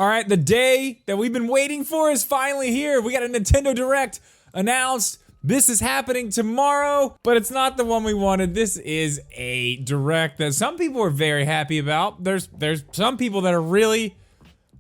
All right, the day that we've been waiting for is finally here. We got a Nintendo Direct announced. This is happening tomorrow, but it's not the one we wanted. This is a Direct that some people are very happy about. There's some people that are really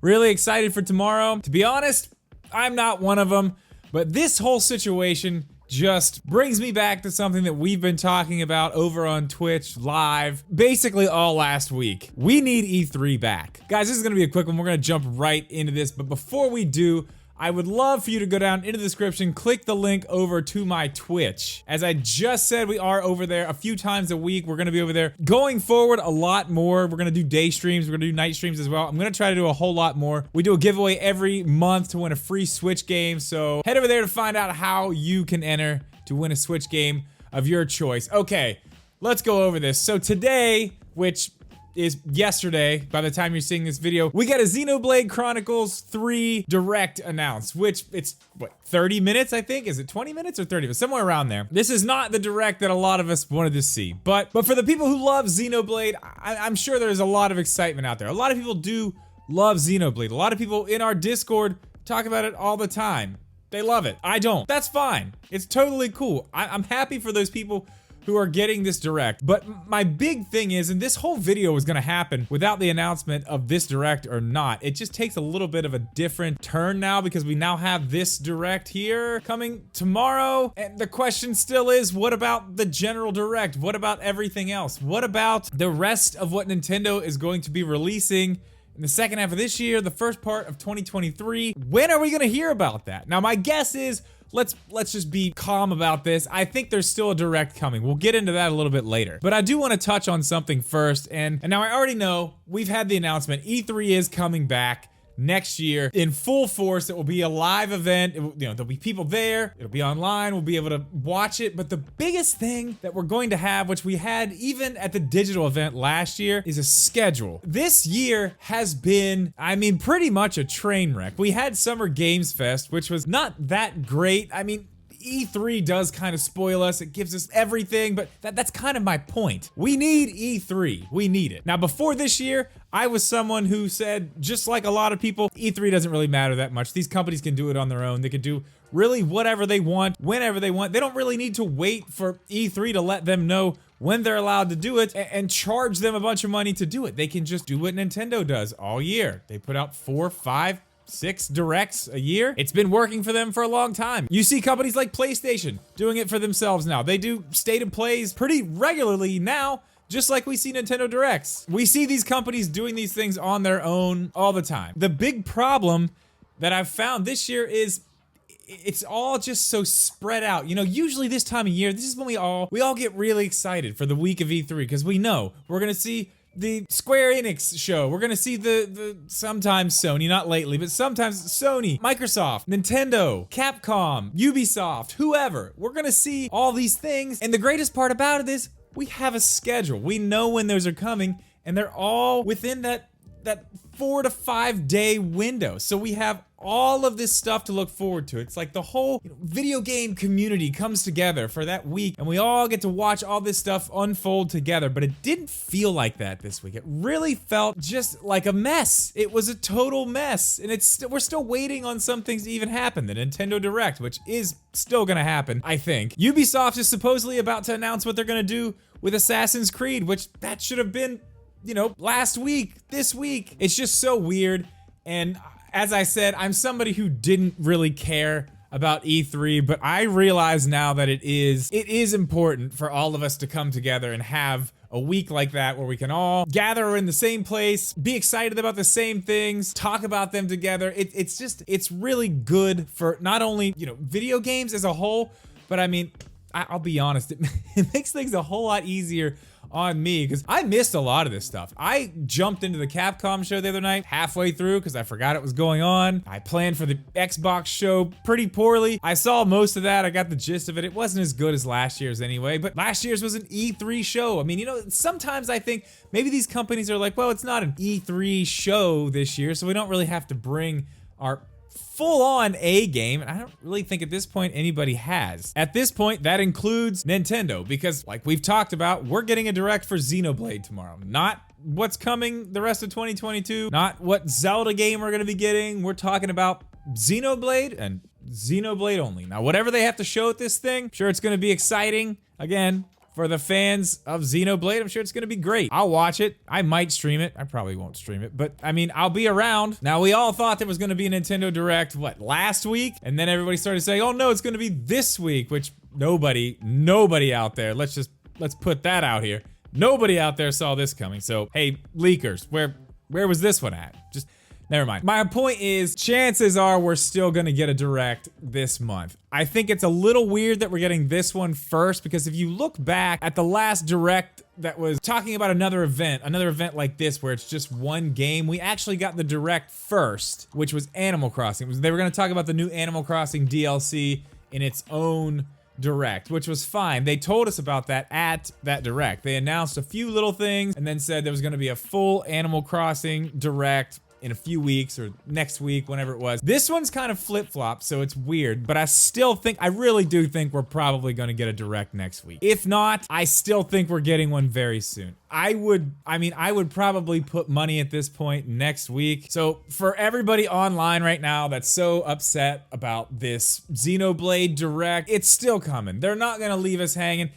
excited for tomorrow. To be honest, I'm not one of them, but this whole situation just brings me back to something that we've been talking about over on Twitch live basically all last week. We need E3 back. Guys, this is gonna be a quick one. We're gonna jump right into this, but before we do, I would love for you to go down into the description, click the link over to my Twitch. As I just said, we are over there a few times a week. We're gonna be over there going forward a lot more. We're gonna do day streams, we're gonna do night streams as well. I'm gonna try to do a whole lot more. We do a giveaway every month to win a free Switch game, so head over there to find out how you can enter to win a Switch game of your choice. Okay, let's go over this. So today, which is yesterday, by the time you're seeing this video, we got a Xenoblade Chronicles 3 Direct announced, which it's, what, 30 minutes, I think? Is it 20 minutes or 30 minutes? Somewhere around there. This is not the Direct that a lot of us wanted to see, but for the people who love Xenoblade, I'm sure there's a lot of excitement out there. A lot of people do love Xenoblade. A lot of people in our Discord talk about it all the time. They love it. I don't. That's fine. It's totally cool. I'm happy for those people who are getting this Direct. But my big thing is, and this whole video was gonna happen without the announcement of this Direct or not, it just takes a little bit of a different turn now because we now have this Direct here coming tomorrow. And the question still is, what about the general Direct? What about everything else? What about the rest of what Nintendo is going to be releasing in the second half of this year, the first part of 2023? When are we gonna hear about that? Now, my guess is, let's just be calm about this. I think there's still a Direct coming. We'll get into that a little bit later. But I do want to touch on something first, and now I already know we've had the announcement. E3 is coming back next year in full force. It will be a live event. There'll be people there. It'll be online. We'll be able to watch it. But the biggest thing that we're going to have, which we had even at the digital event last year, is a schedule. This year has been, I mean, pretty much a train wreck. We had Summer Games Fest, which was not that great. I mean, E3 does kind of spoil us. It gives us everything, but that's kind of my point. We need E3. We need it. Now, before this year, I was someone who said, just like a lot of people, E3 doesn't really matter that much. These companies can do it on their own. They can do really whatever they want, whenever they want. They don't really need to wait for E3 to let them know when they're allowed to do it and charge them a bunch of money to do it. They can just do what Nintendo does all year. They put out 4, 5, 6 Directs a year. It's been working for them for a long time. You see companies like PlayStation doing it for themselves now. They do state of plays pretty regularly now, just like we see Nintendo Directs. We see these companies doing these things on their own all the time. The big problem that I've found this year is it's all just so spread out. You know, usually this time of year, this is when we all get really excited for the week of E3 because we know we're gonna see the Square Enix show. We're gonna see the sometimes Sony, not lately, but sometimes Sony, Microsoft, Nintendo, Capcom, Ubisoft, whoever. We're gonna see all these things, and the greatest part about it is we have a schedule. We know when those are coming, and they're all within that 4 to 5 day window. So we have all of this stuff to look forward to. It's like the whole video game community comes together for that week, and we all get to watch all this stuff unfold together. But it didn't feel like that this week. It really felt just like a mess. It was a total mess, and we're still waiting on some things to even happen. The Nintendo Direct, which is still gonna happen, I think. Ubisoft is supposedly about to announce what they're gonna do with Assassin's Creed, which that should have been, you know, last week, this week. It's just so weird, and as I said, I'm somebody who didn't really care about E3, but I realize now that it is important for all of us to come together and have a week like that where we can all gather in the same place, be excited about the same things, talk about them together. It's really good for not only, you know, video games as a whole, but I mean, I'll be honest, it makes things a whole lot easier on me because I missed a lot of this stuff. I jumped into the Capcom show the other night halfway through because I forgot it was going on. I planned for the Xbox show pretty poorly. I saw most of that. I got the gist of it. It wasn't as good as last year's anyway, but last year's was an E3 show. I mean, you know, sometimes I think maybe these companies are like, well, it's not an E3 show this year, so we don't really have to bring our full-on A game, and I don't really think at this point anybody has. At this point, that includes Nintendo, because like we've talked about, we're getting a direct for Xenoblade tomorrow. Not what's coming the rest of 2022, not what Zelda game we're gonna be getting. We're talking about Xenoblade and Xenoblade only. Now, whatever they have to show at this thing, I'm sure it's gonna be exciting. Again, for the fans of Xenoblade, I'm sure it's gonna be great. I'll watch it. I might stream it. I probably won't stream it, but I mean, I'll be around. Now, we all thought there was gonna be a Nintendo Direct, what, last week? And then everybody started saying, oh no, it's gonna be this week, which nobody out there, let's put that out here. Nobody out there saw this coming. So, hey, leakers, where was this one at? Just, never mind. My point is, chances are we're still gonna get a Direct this month. I think it's a little weird that we're getting this one first, because if you look back at the last Direct that was talking about another event like this where it's just one game, we actually got the Direct first, which was Animal Crossing. They were gonna talk about the new Animal Crossing DLC in its own Direct, which was fine. They told us about that at that Direct. They announced a few little things and then said there was gonna be a full Animal Crossing Direct in a few weeks or next week, whenever it was. This one's kind of flip-flop, so it's weird, but I really do think we're probably gonna get a Direct next week. If not, I still think we're getting one very soon. I would probably put money at this point next week. So for everybody online right now that's so upset about this Xenoblade Direct, it's still coming. They're not gonna leave us hanging.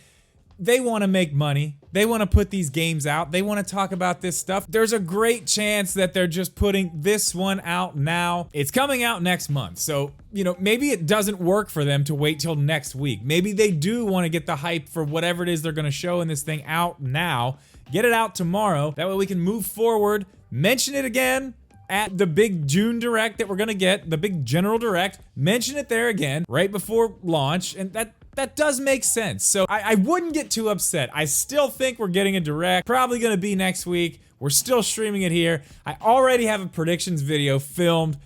They want to make money. They want to put these games out. They want to talk about this stuff. There's a great chance that they're just putting this one out now. It's coming out next month. So, you know, maybe it doesn't work for them to wait till next week. Maybe they do want to get the hype for whatever it is they're going to show in this thing out now. Get it out tomorrow. That way we can move forward. Mention it again at the big June Direct that we're going to get, the big General Direct. Mention it there again right before launch, and that does make sense. So I wouldn't get too upset. I still think we're getting a Direct. Probably gonna be next week. We're still streaming it here. I already have a predictions video filmed.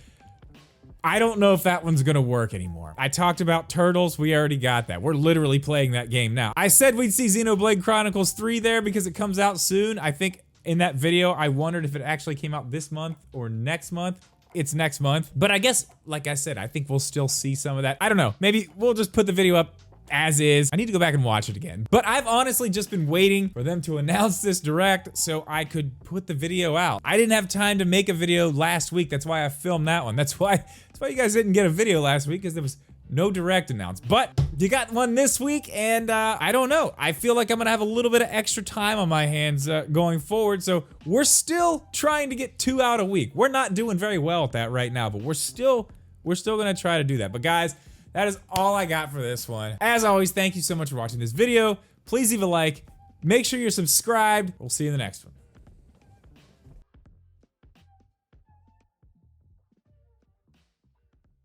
I don't know if that one's gonna work anymore. I talked about Turtles. We already got that. We're literally playing that game now. I said we'd see Xenoblade Chronicles 3 there because it comes out soon. I think in that video, I wondered if it actually came out this month or next month. It's next month. But I guess, like I said, I think we'll still see some of that. I don't know. Maybe we'll just put the video up as is. I need to go back and watch it again. But I've honestly just been waiting for them to announce this Direct so I could put the video out. I didn't have time to make a video last week. That's why I filmed that one. That's why you guys didn't get a video last week, because there was no Direct announced. But you got one this week, and I don't know. I feel like I'm gonna have a little bit of extra time on my hands going forward. So we're still trying to get 2 out a week. We're not doing very well at that right now, but we're still gonna try to do that. But guys, that is all I got for this one. As always, thank you so much for watching this video. Please leave a like. Make sure you're subscribed. We'll see you in the next one.